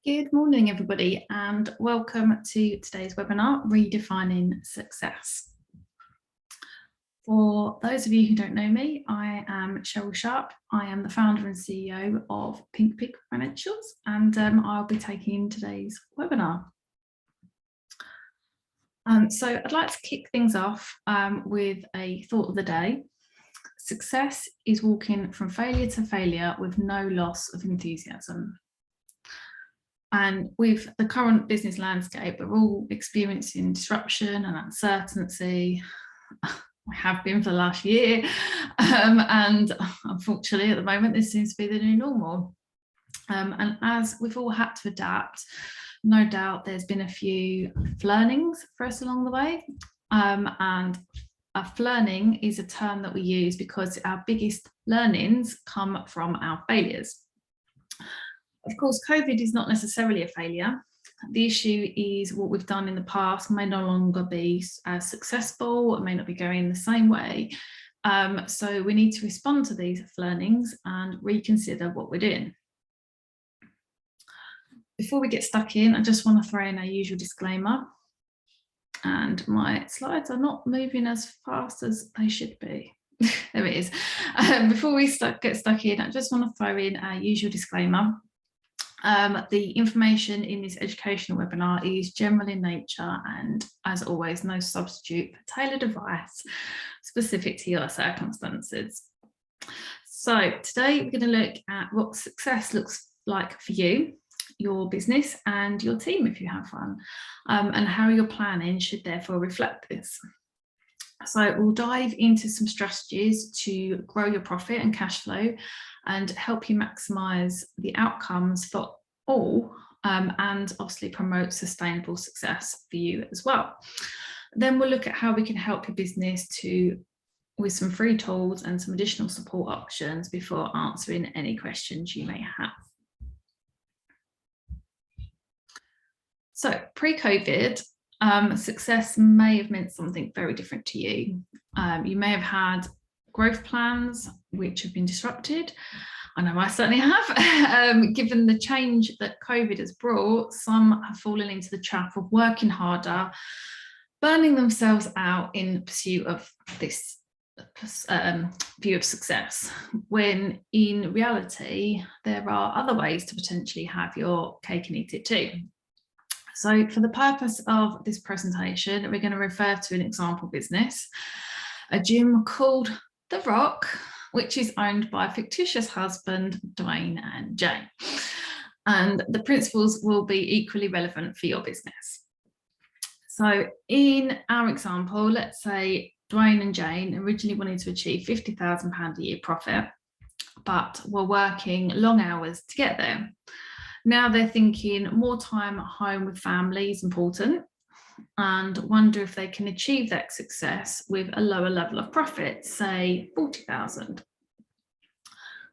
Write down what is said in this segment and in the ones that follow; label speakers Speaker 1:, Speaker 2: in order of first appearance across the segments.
Speaker 1: Good morning, everybody, and welcome to today's webinar, Redefining Success. For those of you who don't know me, I am Cheryl Sharp. I am the founder and CEO of Pink Pig Financials, and I'll be taking today's webinar. So I'd like to kick things off with a thought of the day. Success is walking from failure to failure with no loss of enthusiasm. And with the current business landscape, we're all experiencing disruption and uncertainty. We have been for the last year. And unfortunately, at the moment, this seems to be the new normal. And as we've all had to adapt, no doubt there's been a few learnings for us along the way. And a learning is a term that we use because our biggest learnings come from our failures. Of course, COVID is not necessarily a failure. The issue is what we've done in the past may no longer be as successful, it may not be going the same way. So we need to respond to these learnings and reconsider what we're doing. Before we get stuck in, I just want to throw in our usual disclaimer. And my slides are not moving as fast as they should be. There it is. Before we get stuck in, I just want to throw in our usual disclaimer. The information in this educational webinar is general in nature and, as always, no substitute for tailored advice specific to your circumstances. So today we're going to look at what success looks like for you, your business and your team if you have one, and how your planning should therefore reflect this. So we'll dive into some strategies to grow your profit and cash flow and help you maximise the outcomes for all, and obviously promote sustainable success for you as well. Then we'll look at how we can help your business with some free tools and some additional support options before answering any questions you may have. So pre-COVID, success may have meant something very different to you. You may have had growth plans which have been disrupted. I know I certainly have. Given the change that COVID has brought, some have fallen into the trap of working harder, burning themselves out in pursuit of this view of success, when in reality, there are other ways to potentially have your cake and eat it too. So for the purpose of this presentation, we're going to refer to an example business, a gym called The Rock, which is owned by a fictitious husband, Dwayne and Jane. And the principles will be equally relevant for your business. So in our example, let's say Dwayne and Jane originally wanted to achieve £50,000 a year profit, but were working long hours to get there. Now they're thinking more time at home with family is important and wonder if they can achieve that success with a lower level of profit, say 40,000.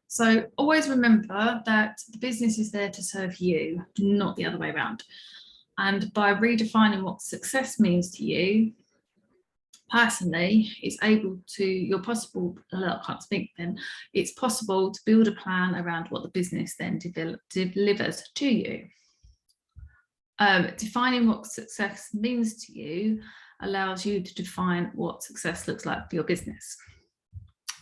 Speaker 1: So always remember that the business is there to serve you, not the other way around. And by redefining what success means to you, personally, it's possible to build a plan around what the business then delivers to you. Defining what success means to you allows you to define what success looks like for your business.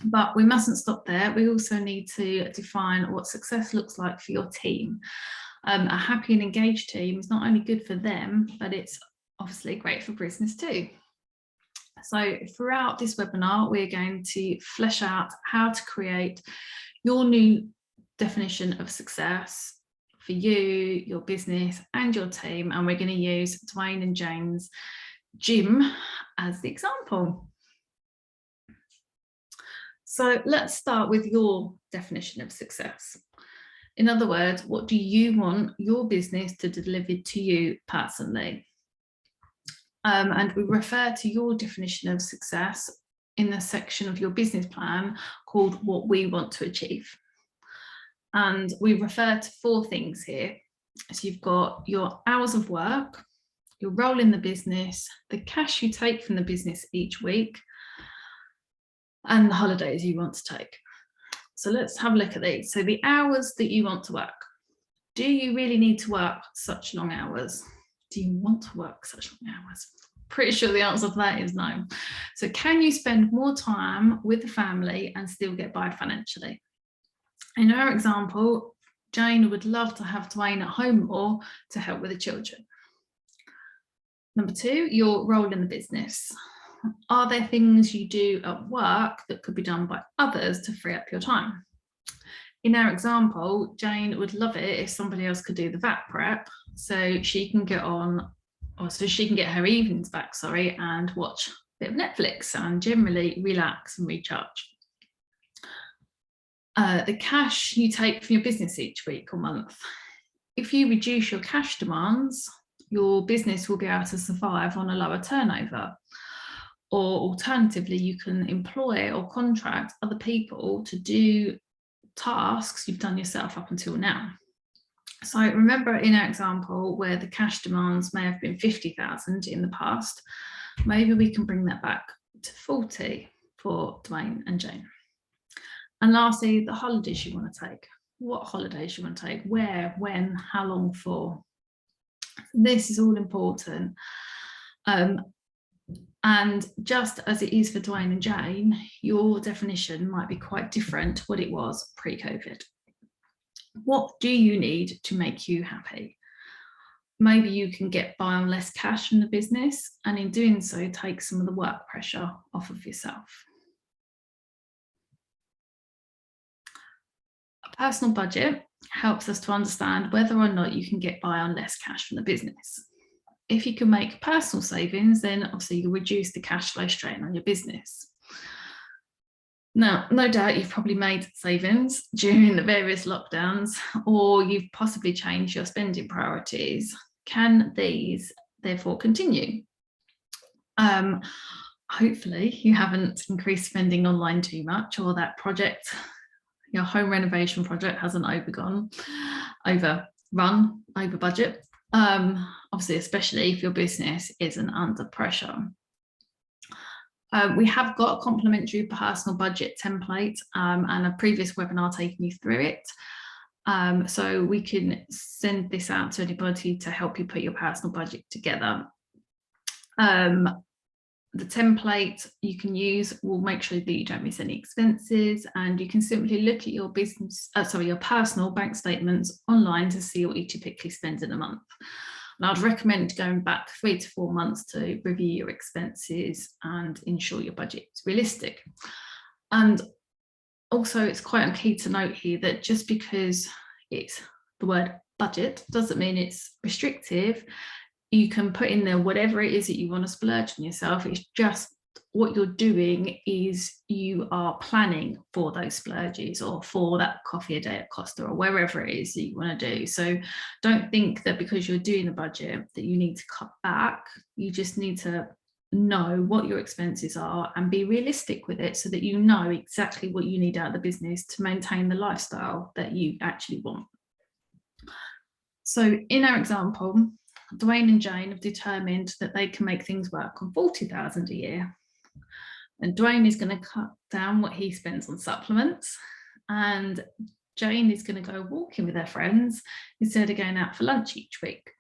Speaker 1: But we mustn't stop there. We also need to define what success looks like for your team. A happy and engaged team is not only good for them, but it's obviously great for business too. So throughout this webinar, we're going to flesh out how to create your new definition of success for you, your business and your team. And we're going to use Dwayne and Jane's gym as the example. So let's start with your definition of success. In other words, what do you want your business to deliver to you personally? And we refer to your definition of success in the section of your business plan called What We Want to Achieve. And we refer to 4 things here. So you've got your hours of work, your role in the business, the cash you take from the business each week, and the holidays you want to take. So let's have a look at these. So the hours that you want to work. do you really need to work such long hours? Do you want to work such long hours? Pretty sure the answer to that is no. So can you spend more time with the family and still get by financially? In our example, Jane would love to have Dwayne at home more to help with the children. Number 2, your role in the business. Are there things you do at work that could be done by others to free up your time? In our example, Jane would love it if somebody else could do the VAT prep so she can get on, or so she can get her evenings back, and watch a bit of Netflix and generally relax and recharge. The cash you take from your business each week or month. If you reduce your cash demands, your business will be able to survive on a lower turnover. Or alternatively, you can employ or contract other people to do tasks you've done yourself up until now. So remember in our example where the cash demands may have been 50,000 in the past, maybe we can bring that back to 40 for Dwayne and Jane. And lastly, the holidays you want to take. What holidays you want to take, where, when, how long for. This is all important. And just as it is for Dwayne and Jane, your definition might be quite different to what it was pre-COVID. What do you need to make you happy? Maybe you can get by on less cash from the business, and in doing so, take some of the work pressure off of yourself. A personal budget helps us to understand whether or not you can get by on less cash from the business. If you can make personal savings, then obviously you reduce the cash flow strain on your business. Now, no doubt you've probably made savings during the various lockdowns, or you've possibly changed your spending priorities. Can these therefore continue? Hopefully you haven't increased spending online too much, or that project, your home renovation project, hasn't overrun over budget. Obviously, especially if your business isn't under pressure. We have got a complimentary personal budget template and a previous webinar taking you through it. So we can send this out to anybody to help you put your personal budget together. The template you can use will make sure that you don't miss any expenses, and you can simply look at your your personal bank statements online to see what you typically spend in a month. And I'd recommend going back 3 to 4 months to review your expenses and ensure your budget is realistic. And also, it's quite key to note here that just because it's the word budget doesn't mean it's restrictive. You can put in there whatever it is that you want to splurge on yourself. It's just what you're doing is you are planning for those splurges, or for that coffee a day at Costa, or wherever it is that you want to do. So don't think that because you're doing a budget that you need to cut back. You just need to know what your expenses are and be realistic with it, so that you know exactly what you need out of the business to maintain the lifestyle that you actually want. So in our example, Dwayne and Jane have determined that they can make things work on 40,000 a year. And Dwayne is going to cut down what he spends on supplements, and Jane is going to go walking with her friends instead of going out for lunch each week.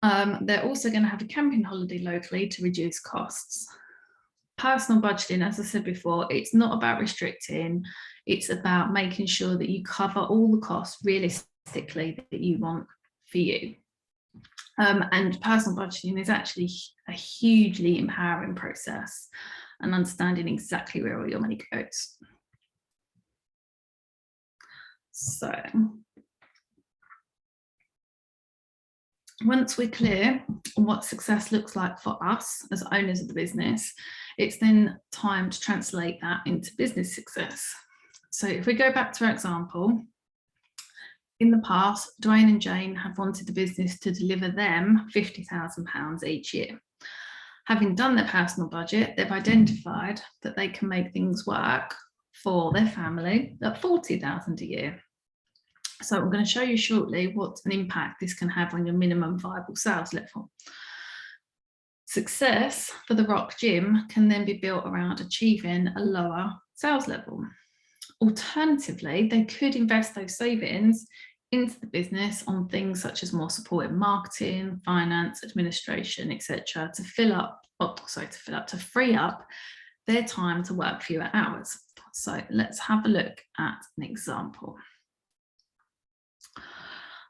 Speaker 1: They're also going to have a camping holiday locally to reduce costs. Personal budgeting, as I said before, it's not about restricting, it's about making sure that you cover all the costs realistically that you want for you. And personal budgeting is actually a hugely empowering process, and understanding exactly where all your money goes. So once we're clear on what success looks like for us as owners of the business, it's then time to translate that into business success. So if we go back to our example, in the past, Dwayne and Jane have wanted the business to deliver them £50,000 each year. Having done their personal budget, they've identified that they can make things work for their family at £40,000 a year. So I'm going to show you shortly what an impact this can have on your minimum viable sales level. Success for the Rock Gym can then be built around achieving a lower sales level. Alternatively, they could invest those savings into the business on things such as more support in marketing, finance, administration, etc., to free up their time to work fewer hours. So let's have a look at an example.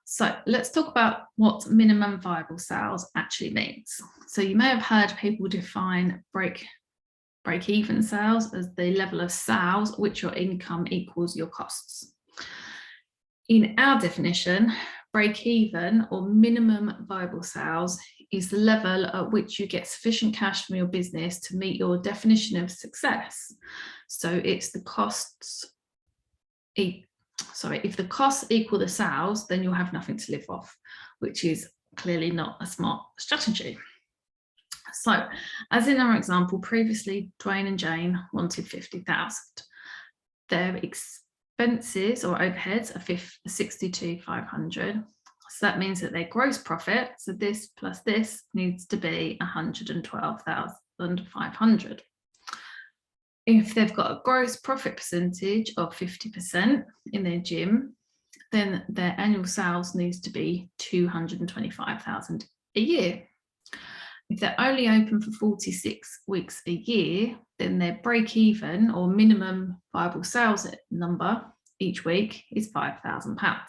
Speaker 1: So let's talk about what minimum viable sales actually means. So you may have heard people define break-even sales as the level of sales which your income equals your costs. In our definition, break-even or minimum viable sales is the level at which you get sufficient cash from your business to meet your definition of success. So it's the costs. If the costs equal the sales, then you'll have nothing to live off, which is clearly not a smart strategy. So, as in our example, previously Dwayne and Jane wanted 50,000. Their expenses or overheads are 62,500. So that means that their gross profit, so this plus this, needs to be 112,500. If they've got a gross profit percentage of 50% in their gym, then their annual sales needs to be 225,000 a year. If they're only open for 46 weeks a year, then their break-even or minimum viable sales number each week is £5,000.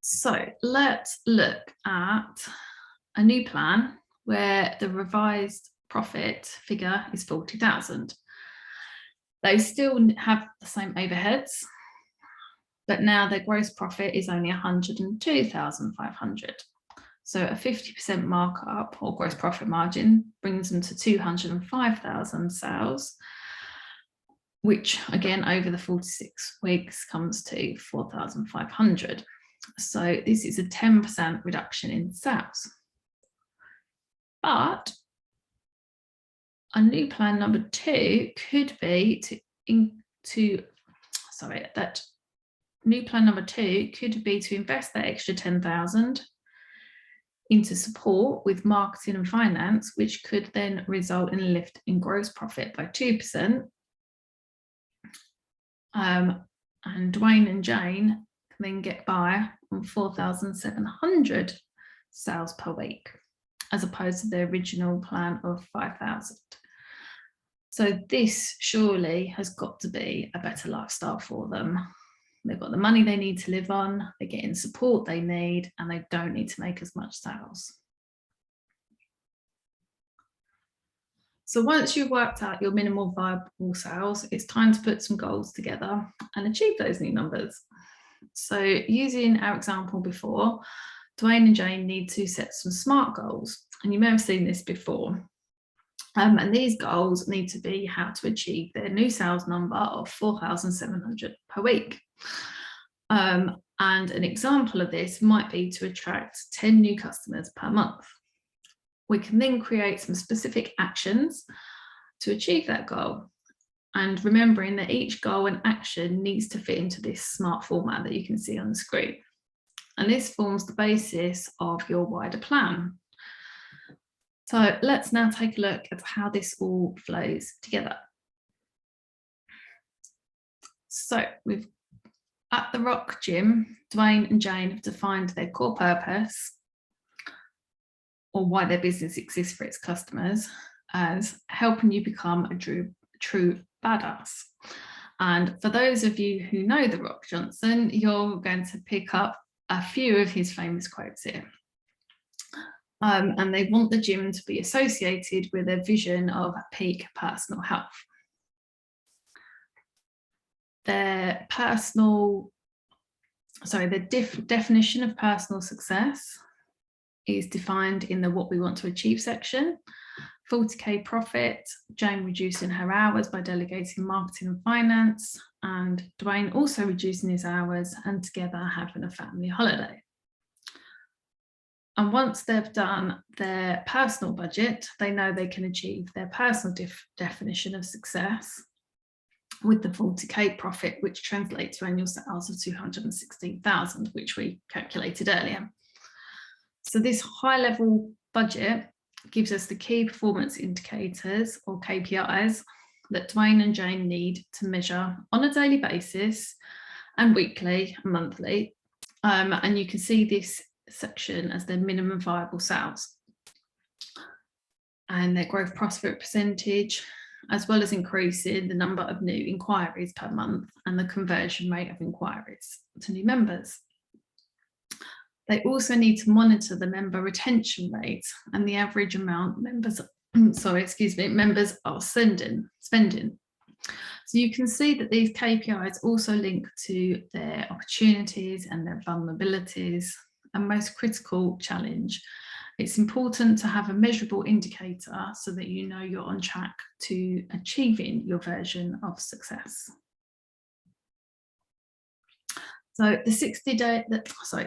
Speaker 1: So let's look at a new plan where the revised profit figure is 40,000. They still have the same overheads, but now their gross profit is only 102,500. So a 50% markup or gross profit margin brings them to 205,000 sales, which again over the 46 weeks comes to 4,500. So this is a 10% reduction in sales. But a new plan number 2 could be to invest that extra 10,000 into support with marketing and finance, which could then result in a lift in gross profit by 2%. And Dwayne and Jane can then get by on 4,700 sales per week, as opposed to the original plan of 5,000. So this surely has got to be a better lifestyle for them. They've got the money they need to live on, they're getting support they need, and they don't need to make as much sales. So once you've worked out your minimal viable sales, it's time to put some goals together and achieve those new numbers. So using our example before, Dwayne and Jane need to set some SMART goals, and you may have seen this before. And these goals need to be how to achieve their new sales number of 4,700 per week. And an example of this might be to attract 10 new customers per month. We can then create some specific actions to achieve that goal. And remembering that each goal and action needs to fit into this SMART format that you can see on the screen. And this forms the basis of your wider plan. So let's now take a look at how this all flows together. So at the Rock Gym, Dwayne and Jane have defined their core purpose, or why their business exists for its customers, as helping you become a true badass. And for those of you who know The Rock Johnson, you're going to pick up a few of his famous quotes here. And they want the gym to be associated with a vision of peak personal health. Their definition of personal success is defined in the what we want to achieve section. 40k profit, Jane reducing her hours by delegating marketing and finance, and Dwayne also reducing his hours and together having a family holiday. And once they've done their personal budget, they know they can achieve their personal definition of success with the 40k profit, which translates to annual sales of 216,000, which we calculated earlier. So this high-level budget gives us the key performance indicators, or KPIs, that Dwayne and Jane need to measure on a daily basis and weekly and monthly. And you can see this section as their minimum viable sales and their growth profit percentage, as well as increasing the number of new inquiries per month and the conversion rate of inquiries to new members. They also need to monitor the member retention rate and the average amount members are spending. So you can see that these KPIs also link to their opportunities and their vulnerabilities and most critical challenge. It's important to have a measurable indicator so that you know you're on track to achieving your version of success. So the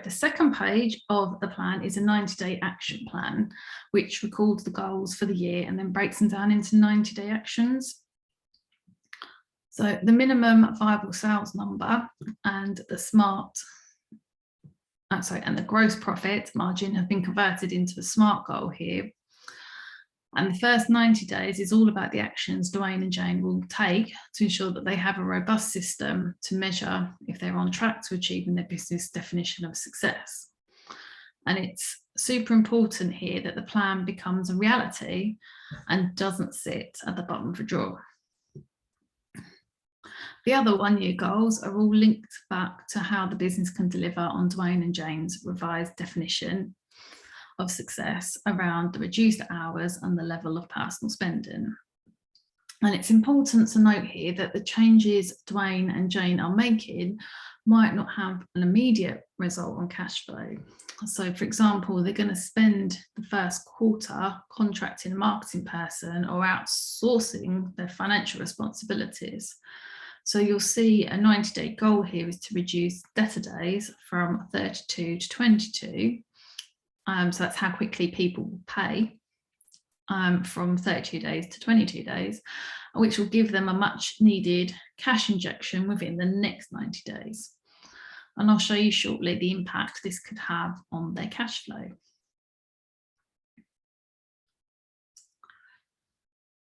Speaker 1: second page of the plan is a 90-day action plan, which records the goals for the year and then breaks them down into 90-day actions. So the minimum viable sales number and the and the gross profit margin have been converted into a SMART goal here. And the first 90 days is all about the actions Dwayne and Jane will take to ensure that they have a robust system to measure if they're on track to achieving their business definition of success. And it's super important here that the plan becomes a reality and doesn't sit at the bottom of a drawer. The other one-year goals are all linked back to how the business can deliver on Dwayne and Jane's revised definition of success around the reduced hours and the level of personal spending. And it's important to note here that the changes Dwayne and Jane are making might not have an immediate result on cash flow. So for example, they're going to spend the first quarter contracting a marketing person or outsourcing their financial responsibilities. So you'll see a 90-day goal here is to reduce debtor days from 32 to 22. So that's how quickly people will pay, from 32 days to 22 days, which will give them a much needed cash injection within the next 90 days. And I'll show you shortly the impact this could have on their cash flow.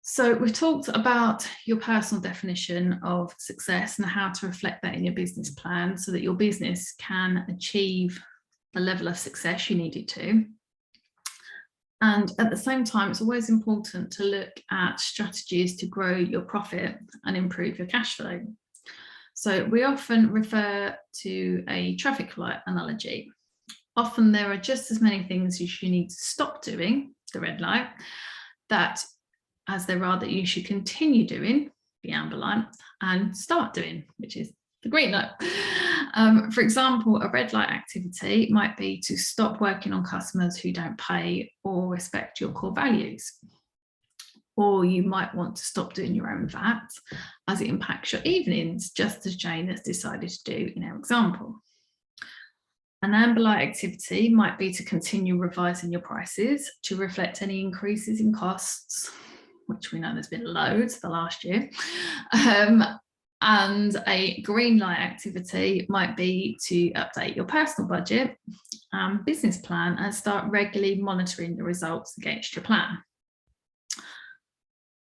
Speaker 1: So we've talked about your personal definition of success and how to reflect that in your business plan so that your business can achieve the level of success you need it to. And at the same time, it's always important to look at strategies to grow your profit and improve your cash flow. So we often refer to a traffic light analogy. Often there are just as many things you need to stop doing, the red light, as there are that you should continue doing, the amber light, and start doing, which is the green light. For example, a red light activity might be to stop working on customers who don't pay or respect your core values. Or you might want to stop doing your own VAT as it impacts your evenings, just as Jane has decided to do in our example. An amber light activity might be to continue revising your prices to reflect any increases in costs, which we know there's been loads the last year. And a green light activity might be to update your personal budget and business plan and start regularly monitoring the results against your plan.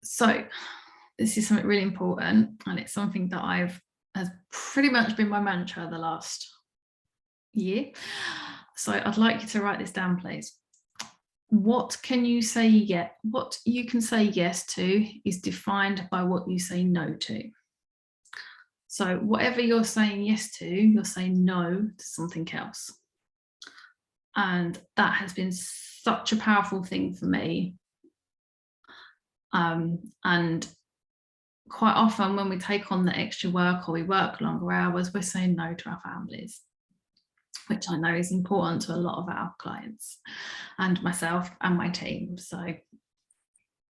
Speaker 1: So this is something really important, and it's something that has pretty much been my mantra the last year. So I'd like you to write this down, please. What can you say yes? What you can say yes to is defined by what you say no to. So whatever you're saying yes to, you're saying no to something else. And that has been such a powerful thing for me. And quite often when we take on the extra work or we work longer hours, we're saying no to our families, which I know is important to a lot of our clients and myself and my team. So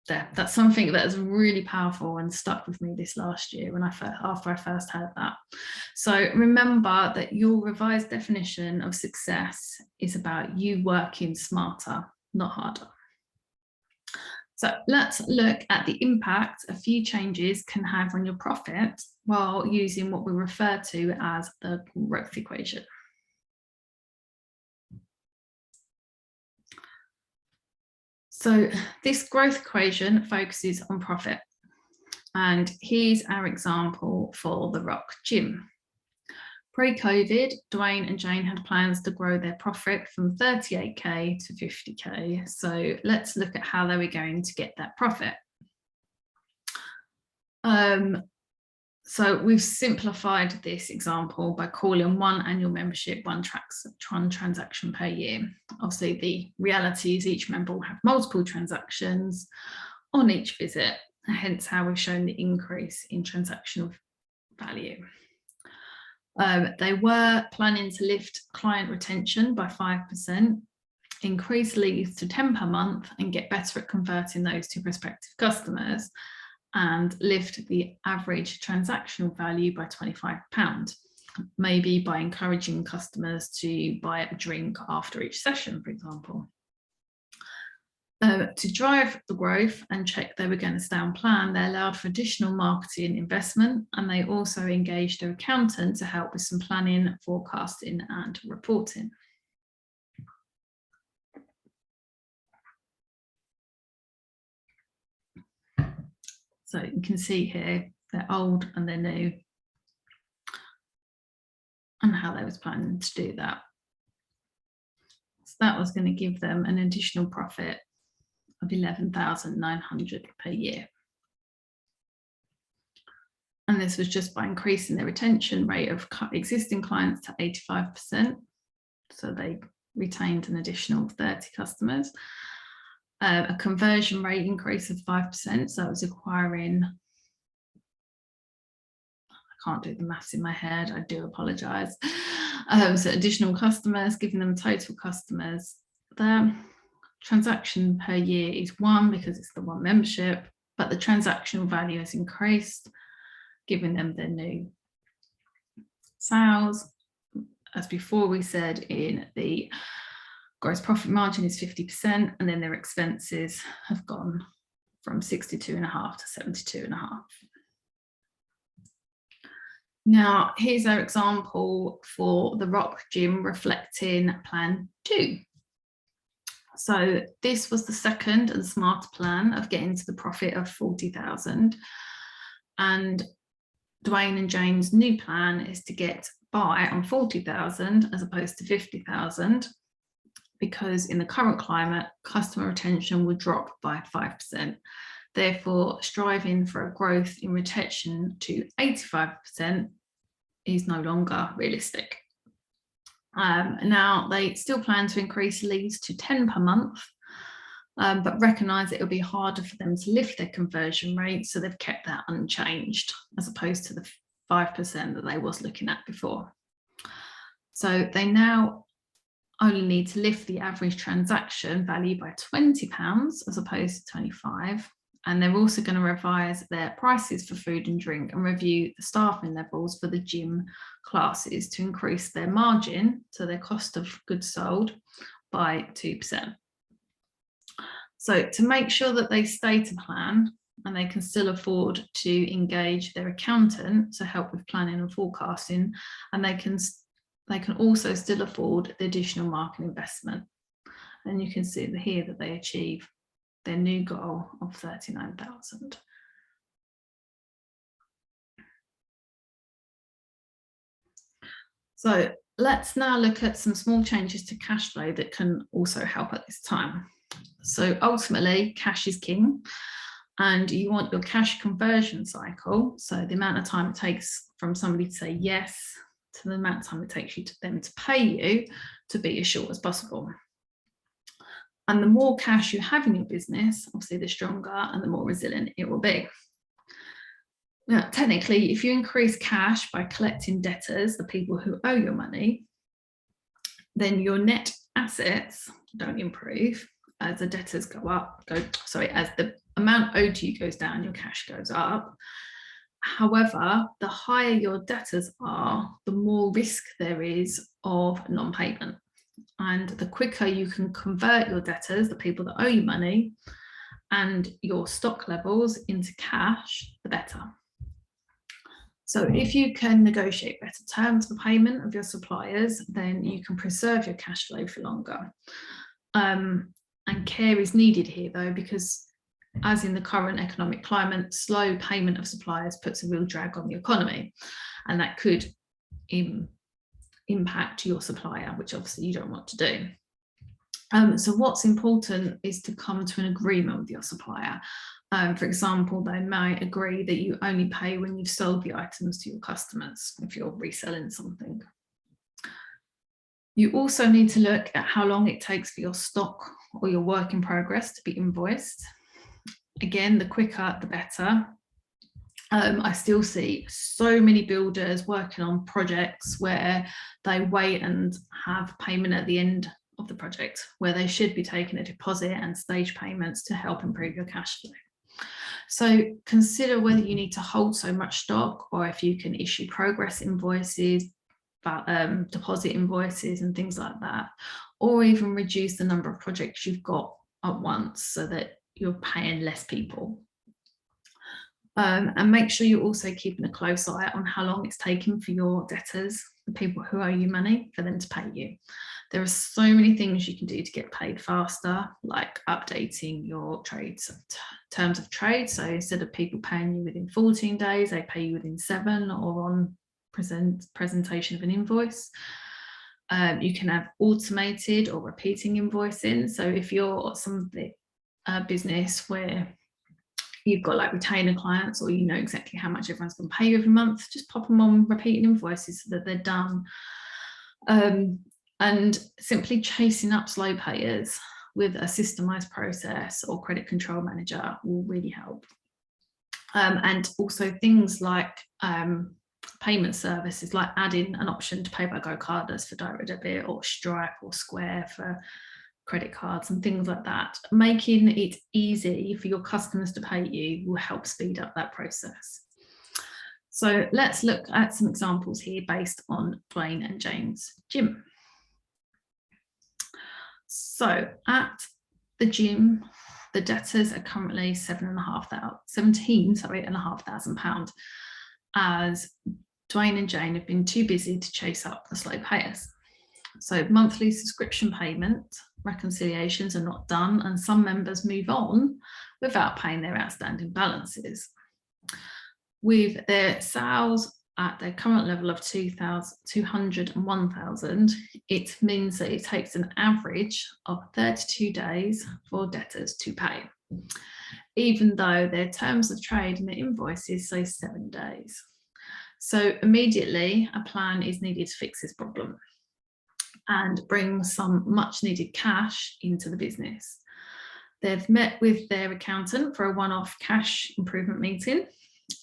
Speaker 1: that's something that is really powerful and stuck with me this last year after I first heard that. So remember that your revised definition of success is about you working smarter, not harder. So let's look at the impact a few changes can have on your profit while using what we refer to as the growth equation. So this growth equation focuses on profit. And here's our example for the Rock Gym. Pre-COVID, Dwayne and Jane had plans to grow their profit from 38k to 50k. So let's look at how they were going to get that profit. So we've simplified this example by calling one annual membership, one transaction per year. Obviously, the reality is each member will have multiple transactions on each visit, hence how we've shown the increase in transactional value. They were planning to lift client retention by 5%, increase leads to 10 per month, and get better at converting those to prospective customers, and lift the average transactional value by £25, maybe by encouraging customers to buy a drink after each session, for example. To drive the growth and check they were going to stay on plan, they allowed for additional marketing investment, and they also engaged their accountant to help with some planning, forecasting and reporting. So you can see here, they're old and they're new, and how they was planning to do that. So that was going to give them an additional profit of 11,900 per year. And this was just by increasing the retention rate of existing clients to 85%. So they retained an additional 30 customers. A conversion rate increase of 5%. So it was acquiring, I can't do the maths in my head, I do apologise. So additional customers, giving them total customers. The transaction per year is 1 because it's the one membership, but the transactional value has increased, giving them their new sales. As before, we said in the gross profit margin is 50%, and then their expenses have gone from 62.5 to 72.5. Now, here's our example for the Rock Gym reflecting plan 2. So this was the second and smarter plan of getting to the profit of 40,000. And Dwayne and Jane's new plan is to get by on 40,000 as opposed to 50,000, because in the current climate, customer retention would drop by 5%. Therefore, striving for a growth in retention to 85% is no longer realistic. Now, they still plan to increase leads to 10 per month, but recognise it will be harder for them to lift their conversion rate, so they've kept that unchanged as opposed to the 5% that they was looking at before. So they now only need to lift the average transaction value by £20 as opposed to 25. And they're also going to revise their prices for food and drink and review the staffing levels for the gym classes to increase their margin, so their cost of goods sold, by 2%. So to make sure that they stay to plan and they can still afford to engage their accountant to help with planning and forecasting, and they can also still afford the additional marketing investment. And you can see here that they achieve their new goal of 39,000. So let's now look at some small changes to cash flow that can also help at this time. So ultimately, cash is king, and you want your cash conversion cycle, so the amount of time it takes from somebody to say yes to the amount of time it takes them to pay you, to be as short as possible. And the more cash you have in your business, obviously the stronger and the more resilient it will be. Now, technically, if you increase cash by collecting debtors, the people who owe your money, then your net assets don't improve as the debtors go up, as the amount owed to you goes down, your cash goes up. However, the higher your debtors are, the more risk there is of non-payment. And the quicker you can convert your debtors, the people that owe you money, and your stock levels into cash, the better. So if you can negotiate better terms for payment of your suppliers, then you can preserve your cash flow for longer. And care is needed here, though, because as in the current economic climate, slow payment of suppliers puts a real drag on the economy, and that could impact your supplier, which obviously you don't want to do. So what's important is to come to an agreement with your supplier. For example, they might agree that you only pay when you've sold the items to your customers if you're reselling something. You also need to look at how long it takes for your stock or your work in progress to be invoiced. Again, the quicker, the better. I still see so many builders working on projects where they wait and have payment at the end of the project, where they should be taking a deposit and stage payments to help improve your cash flow. So consider whether you need to hold so much stock, or if you can issue progress invoices, deposit invoices and things like that, or even reduce the number of projects you've got at once so that you're paying less people. And make sure you're also keeping a close eye on how long it's taking for your debtors, the people who owe you money, for them to pay you. There are so many things you can do to get paid faster, like updating your terms of trade. So instead of people paying you within 14 days, they pay you within 7, or on presentation of an invoice. You can have automated or repeating invoicing. So if you're something business where you've got like retainer clients, or you know exactly how much everyone's going to pay you every month, just pop them on repeating invoices so that they're done. And simply chasing up slow payers with a systemized process or credit control manager will really help. And also things like payment services, like adding an option to pay by Go Cardless for direct debit, or Stripe or Square for credit cards and things like that. Making it easy for your customers to pay you will help speed up that process. So let's look at some examples here based on Dwayne and Jane's gym. So at the gym, the debtors are currently £17,500, as Dwayne and Jane have been too busy to chase up the slow payers. So monthly subscription payment reconciliations are not done, and some members move on without paying their outstanding balances. With their sales at their current level of 201,000, it means that it takes an average of 32 days for debtors to pay, even though their terms of trade and their invoices say 7 days. So immediately a plan is needed to fix this problem and bring some much needed cash into the business. They've met with their accountant for a one-off cash improvement meeting,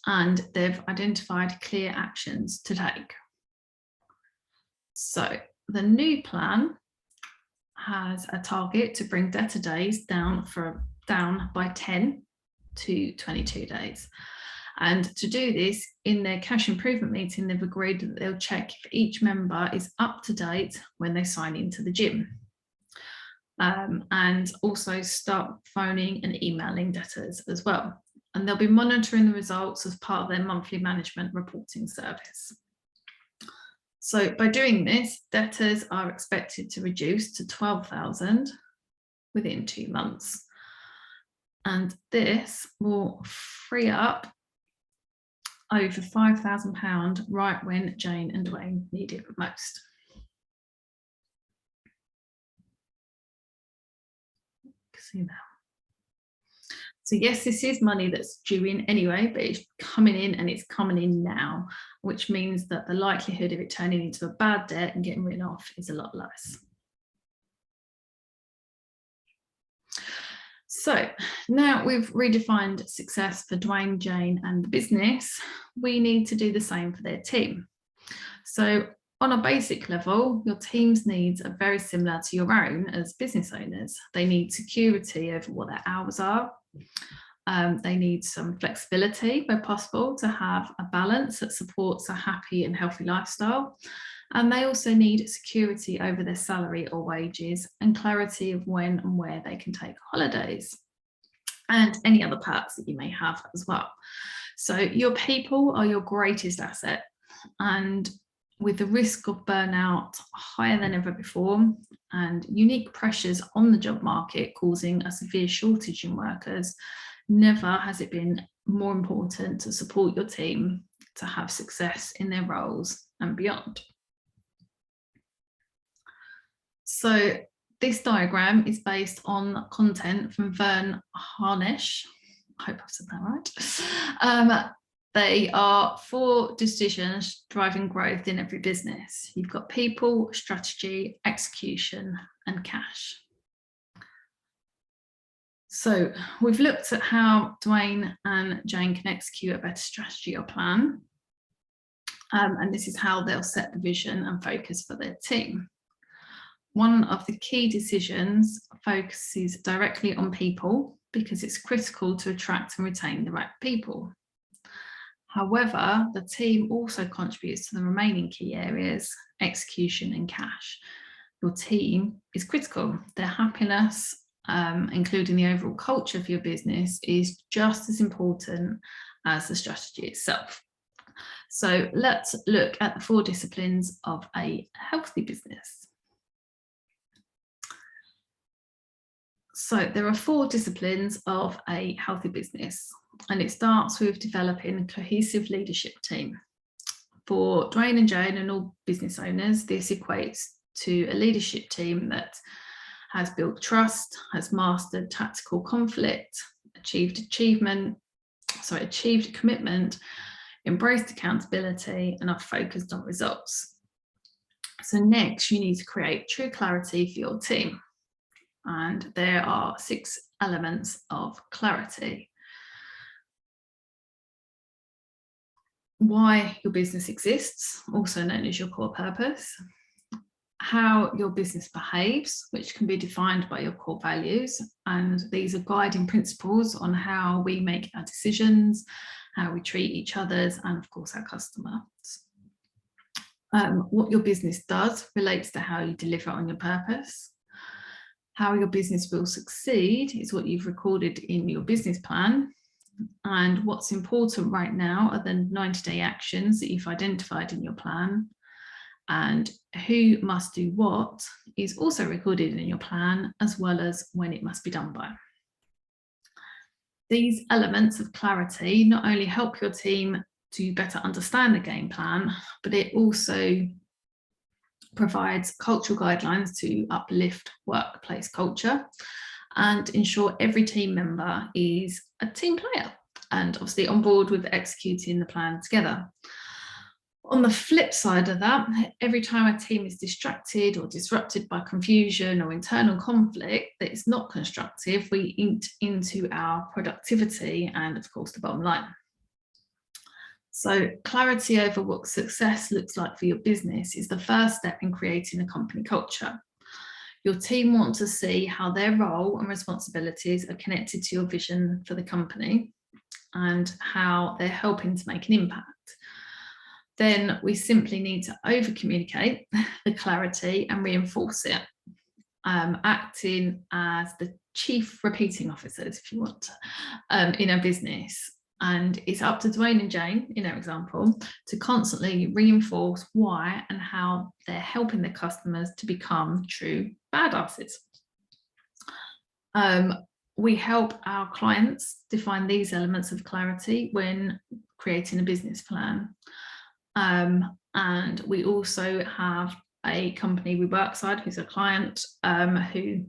Speaker 1: and they've identified clear actions to take. So the new plan has a target to bring debtor days down by 10 to 22 days. And to do this, in their cash improvement meeting, they've agreed that they'll check if each member is up to date when they sign into the gym. And also start phoning and emailing debtors as well. And they'll be monitoring the results as part of their monthly management reporting service. So by doing this, debtors are expected to reduce to 12,000 within 2 months. And this will free up over £5,000 right when Jane and Dwayne need it most. See now. So yes, this is money that's due in anyway, but it's coming in, and it's coming in now, which means that the likelihood of it turning into a bad debt and getting written off is a lot less. So now we've redefined success for Dwayne, Jane and the business, we need to do the same for their team. So on a basic level, your team's needs are very similar to your own as business owners. They need security over what their hours are. They need some flexibility where possible to have a balance that supports a happy and healthy lifestyle. And they also need security over their salary or wages, and clarity of when and where they can take holidays, and any other perks that you may have as well. So your people are your greatest asset, and with the risk of burnout higher than ever before, and unique pressures on the job market causing a severe shortage in workers, never has it been more important to support your team to have success in their roles and beyond. So this diagram is based on content from Vern Harnish. I hope I've said that right. They are 4 decisions driving growth in every business. You've got people, strategy, execution, and cash. So we've looked at how Dwayne and Jane can execute a better strategy or plan. And this is how they'll set the vision and focus for their team. One of the key decisions focuses directly on people because it's critical to attract and retain the right people. However, the team also contributes to the remaining key areas, execution and cash. Your team is critical. Their happiness, including the overall culture of your business, is just as important as the strategy itself. So let's look at the 4 disciplines of a healthy business. So there are 4 disciplines of a healthy business, and it starts with developing a cohesive leadership team. For Dwayne and Jane and all business owners, this equates to a leadership team that has built trust, has mastered tactical conflict, achieved commitment, embraced accountability, and are focused on results. So next, you need to create true clarity for your team. And there are 6 elements of clarity. Why your business exists, also known as your core purpose. How your business behaves, which can be defined by your core values. And these are guiding principles on how we make our decisions, how we treat each other, and of course our customers. What your business does relates to how you deliver on your purpose. How your business will succeed is what you've recorded in your business plan. And what's important right now are the 90-day actions that you've identified in your plan. And who must do what is also recorded in your plan, as well as when it must be done by. These elements of clarity not only help your team to better understand the game plan, but it also provides cultural guidelines to uplift workplace culture and ensure every team member is a team player and obviously on board with executing the plan together. On the flip side of that, every time a team is distracted or disrupted by confusion or internal conflict that is not constructive, we eat into our productivity and of course the bottom line. So clarity over what success looks like for your business is the first step in creating a company culture. Your team want to see how their role and responsibilities are connected to your vision for the company and how they're helping to make an impact. Then we simply need to over-communicate the clarity and reinforce it, acting as the chief repeating officers, if you want, in a business. And it's up to Dwayne and Jane, in our example, to constantly reinforce why and how they're helping their customers to become true badasses. We help our clients define these elements of clarity when creating a business plan. And we also have a company we work with who's a client who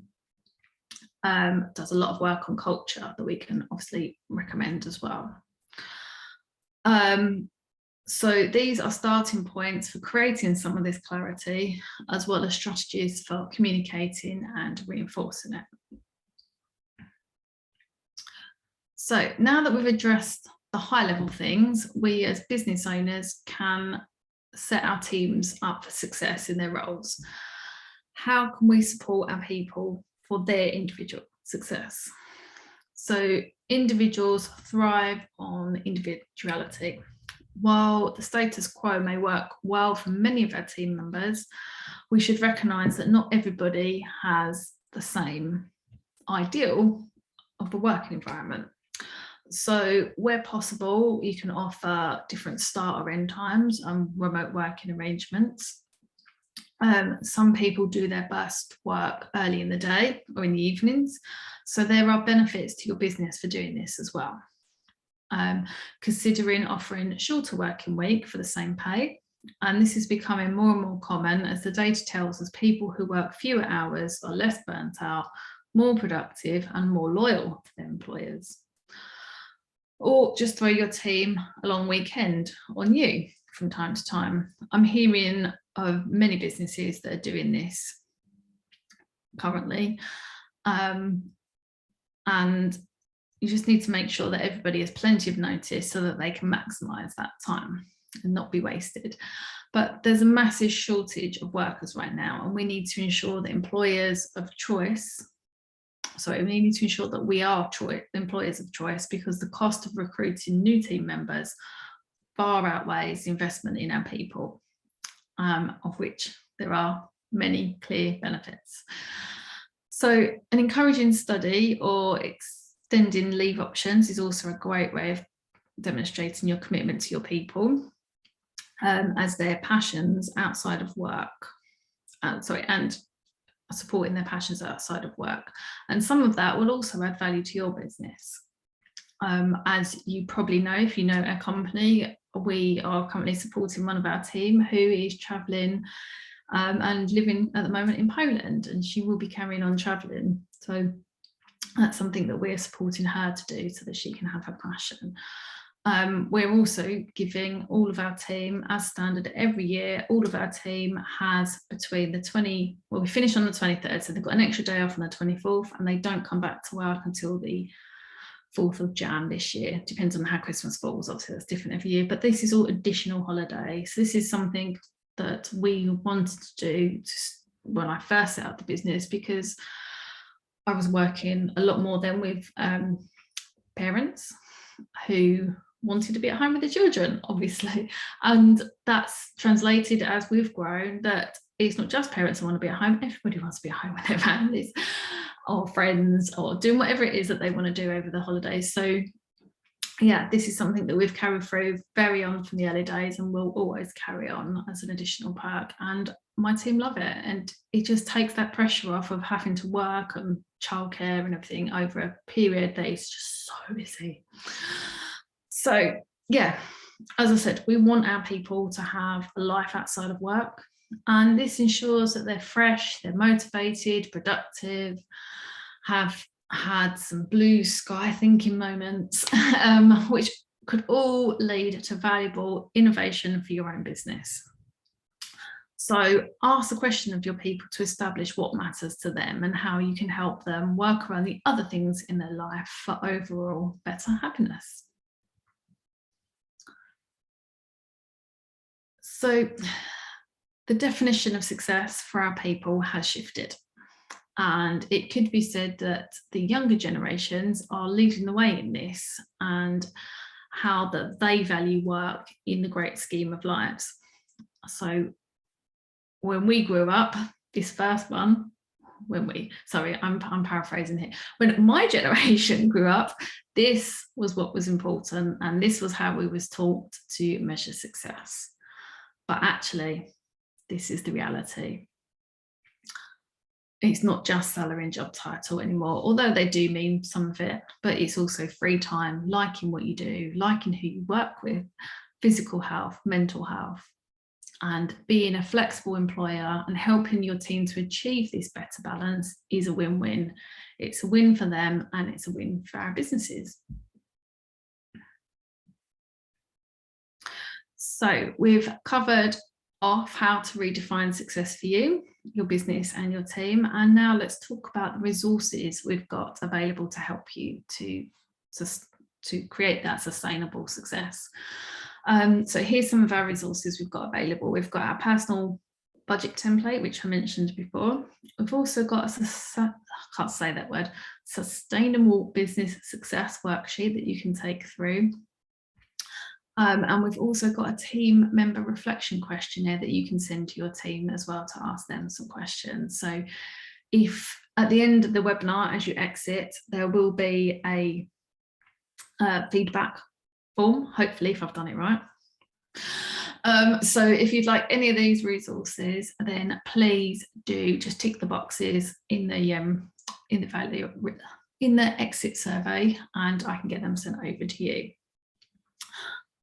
Speaker 1: does a lot of work on culture that we can obviously recommend as well. So these are starting points for creating some of this clarity, as well as strategies for communicating and reinforcing it. So now that we've addressed the high level things, we as business owners can set our teams up for success in their roles. How can we support our people for their individual success? So individuals thrive on individuality. While the status quo may work well for many of our team members, we should recognise that not everybody has the same ideal of the working environment. So where possible, you can offer different start or end times and remote working arrangements. Some people do their best work early in the day or in the evenings. So there are benefits to your business for doing this as well. Considering offering a shorter working week for the same pay, And this is becoming more and more common as the data tells us people who work fewer hours are less burnt out, more productive and more loyal to their employers. Or just throw your team a long weekend on you from time to time. I'm hearing of many businesses that are doing this currently. And you just need to make sure that everybody has plenty of notice so that they can maximise that time and not be wasted. But there's a massive shortage of workers right now, and we need to ensure that employers of choice, we need to ensure that we are employers of choice, because the cost of recruiting new team members far outweighs the investment in our people, of which there are many clear benefits. So an encouraging study or extending leave options is also a great way of demonstrating your commitment to your people as their passions outside of work, and supporting their passions outside of work. And some of that will also add value to your business. As you probably know, if you know our company, we are currently supporting one of our team who is travelling and living at the moment in Poland, and she will be carrying on travelling. So that's something that we're supporting her to do so that she can have her passion. We're also giving all of our team, as standard every year, all of our team has between the we finish on the 23rd, so they've got an extra day off on the 24th, and they don't come back to work until the 4th of Jan this year. Depends on how Christmas falls, obviously that's different every year, but this is all additional holiday. So this is something that we wanted to do when I first set up the business, because I was working a lot more than with parents who wanted to be at home with the children, obviously, and that's translated as we've grown that it's not just parents who want to be at home, everybody wants to be at home with their families or friends or doing whatever it is that they want to do over the holidays. So yeah, this is something that we've carried through very on from the early days and will always carry on as an additional perk, and my team love it, and it just takes that pressure off of having to work and childcare and everything over a period that is just so busy. So yeah, as I said, we want our people to have a life outside of work, and this ensures that they're fresh, they're motivated, productive, have had some blue sky thinking moments, which could all lead to valuable innovation for your own business. So ask the question of your people to establish what matters to them and how you can help them work around the other things in their life for overall better happiness. So the definition of success for our people has shifted, and it could be said that the younger generations are leading the way in this and how that they value work in the great scheme of lives. So when we grew up, this first one, I'm paraphrasing here, when my generation grew up, this was what was important, and this was how we was taught to measure success. But actually, this is the reality. It's not just salary and job title anymore, although they do mean some of it, but it's also free time, liking what you do, liking who you work with, physical health, mental health, and being a flexible employer and helping your team to achieve this better balance is a win-win. It's a win for them and it's a win for our businesses. So we've covered off how to redefine success for you, your business and your team. And now let's talk about the resources we've got available to help you to create that sustainable success. So here's some of our resources we've got available. We've got our personal budget template, which I mentioned before. We've also got sustainable business success worksheet that you can take through. And we've also got a team member reflection questionnaire that you can send to your team as well to ask them some questions. So if at the end of the webinar, as you exit, there will be a feedback form, hopefully, if I've done it right. So if you'd like any of these resources, then please do just tick the boxes in the exit survey, and I can get them sent over to you.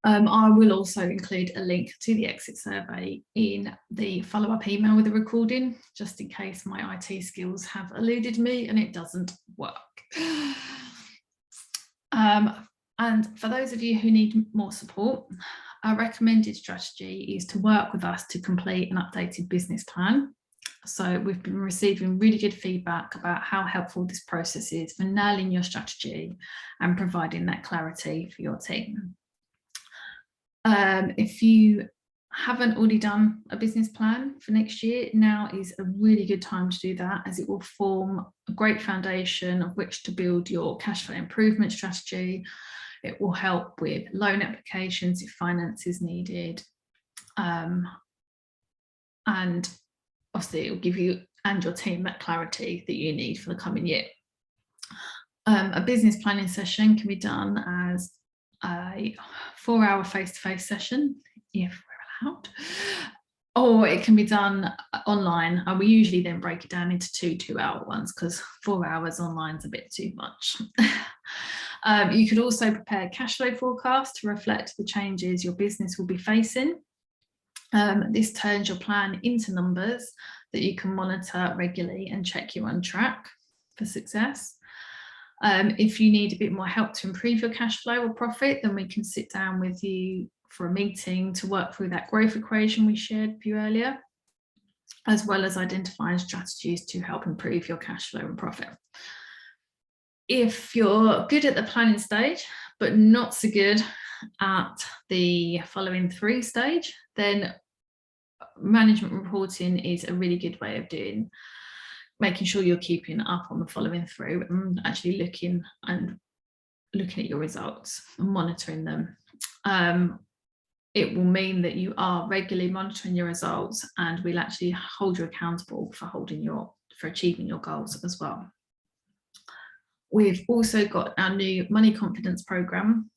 Speaker 1: I will also include a link to the exit survey in the follow-up email with the recording, just in case my IT skills have eluded me and it doesn't work. And for those of you who need more support, our recommended strategy is to work with us to complete an updated business plan. So we've been receiving really good feedback about how helpful this process is for nailing your strategy and providing that clarity for your team. If you haven't already done a business plan for next year, now is a really good time to do that, as it will form a great foundation of which to build your cash flow improvement strategy. It will help with loan applications if finance is needed. And obviously it will give you and your team that clarity that you need for the coming year. A business planning session can be done as a 4-hour face-to-face session, if we're allowed, or it can be done online, and we usually then break it down into 2-hour ones, because 4 hours online is a bit too much. You could also prepare cash flow forecasts to reflect the changes your business will be facing. This turns your plan into numbers that you can monitor regularly and check you're on track for success. If you need a bit more help to improve your cash flow or profit, then we can sit down with you for a meeting to work through that growth equation we shared with you earlier, as well as identifying strategies to help improve your cash flow and profit. If you're good at the planning stage, but not so good at the following 3 stage, then management reporting is a really good way of making sure you're keeping up on the following through and actually looking at your results and monitoring them. It will mean that you are regularly monitoring your results, and we'll actually hold you accountable for achieving your goals as well. We've also got our new Money Confidence program,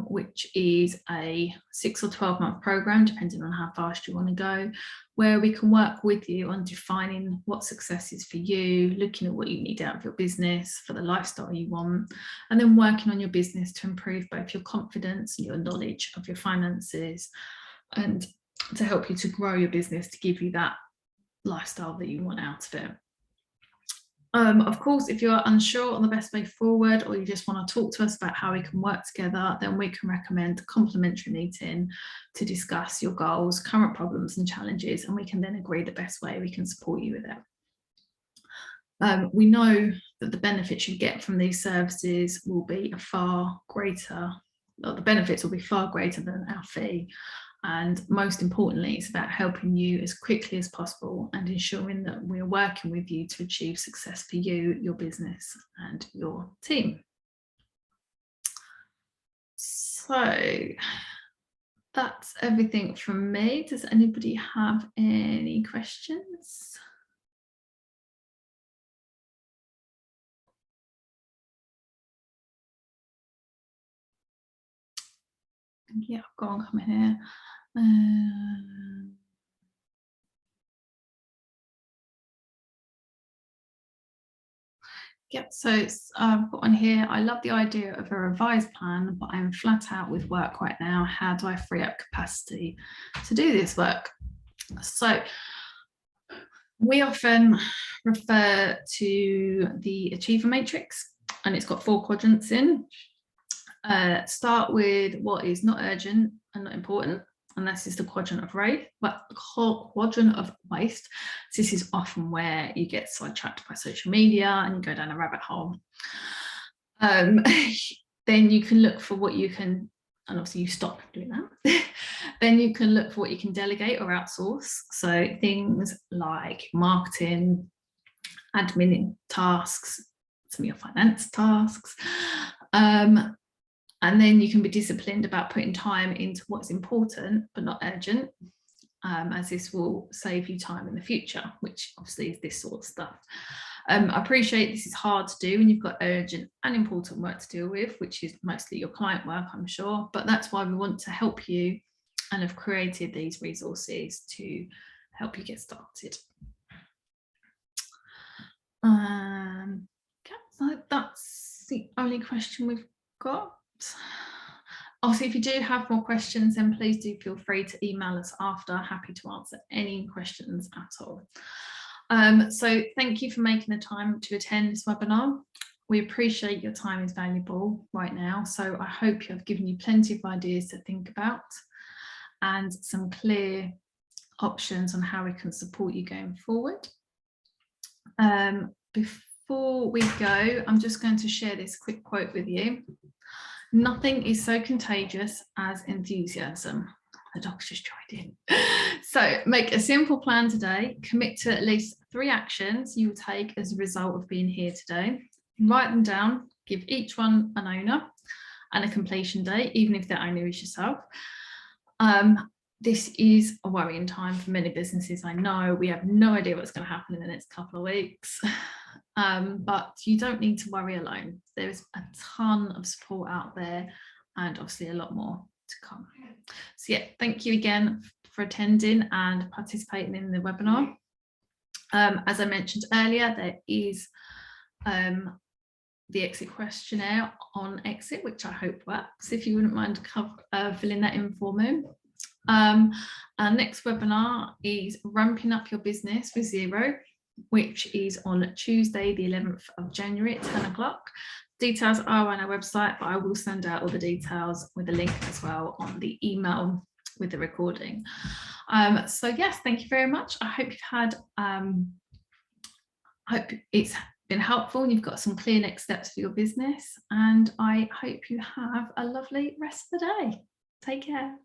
Speaker 1: which is a 6 or 12-month program, depending on how fast you want to go, where we can work with you on defining what success is for you, looking at what you need out of your business for the lifestyle you want, and then working on your business to improve both your confidence and your knowledge of your finances, and to help you to grow your business to give you that lifestyle that you want out of it. Of course, if you're unsure on the best way forward, or you just want to talk to us about how we can work together, then we can recommend a complimentary meeting to discuss your goals, current problems and challenges, and we can then agree the best way we can support you with it. We know that the benefits you get from these services will be the benefits will be far greater than our fee. And most importantly, it's about helping you as quickly as possible and ensuring that we're working with you to achieve success for you, your business and your team. So that's everything from me. Does anybody have any questions? Yeah, go on, come in here. Yep, so I've got on here, I love the idea of a revised plan, but I'm flat out with work right now. How do I free up capacity to do this work? So we often refer to the achiever matrix, and it's got 4 quadrants in. Start with what is not urgent and not important, and this is the quadrant of waste. So this is often where you get sidetracked by social media and you go down a rabbit hole. Then you can look for what you can, and obviously you stop doing that. Then you can look for what you can delegate or outsource. So things like marketing, admin tasks, some of your finance tasks. And then you can be disciplined about putting time into what's important but not urgent, as this will save you time in the future, which obviously is this sort of stuff. I appreciate this is hard to do when you've got urgent and important work to deal with, which is mostly your client work, I'm sure, but that's why we want to help you and have created these resources to help you get started. Okay, so that's the only question we've got. Obviously, if you do have more questions, then please do feel free to email us after. Happy to answer any questions at all. So thank you for making the time to attend this webinar. We appreciate your time is valuable right now. So I hope I've given you plenty of ideas to think about and some clear options on how we can support you going forward. Before we go, I'm just going to share this quick quote with you. Nothing is so contagious as enthusiasm. The dog's just joined in. So make a simple plan today. Commit to at least 3 actions you will take as a result of being here today. Write them down. Give each one an owner and a completion date, even if the owner is yourself. This is a worrying time for many businesses. I know we have no idea what's going to happen in the next couple of weeks. But you don't need to worry alone. There's a ton of support out there and obviously a lot more to come. So yeah, thank you again for attending and participating in the webinar. As I mentioned earlier, there is the exit questionnaire on exit, which I hope works. If you wouldn't mind filling that in for me. Our next webinar is Ramping Up Your Business with Xero, which is on Tuesday, the 11th of January at 10 o'clock. Details are on our website, but I will send out all the details with a link as well on the email with the recording. So yes, thank you very much. I hope you've had, hope it's been helpful and you've got some clear next steps for your business. And I hope you have a lovely rest of the day. Take care.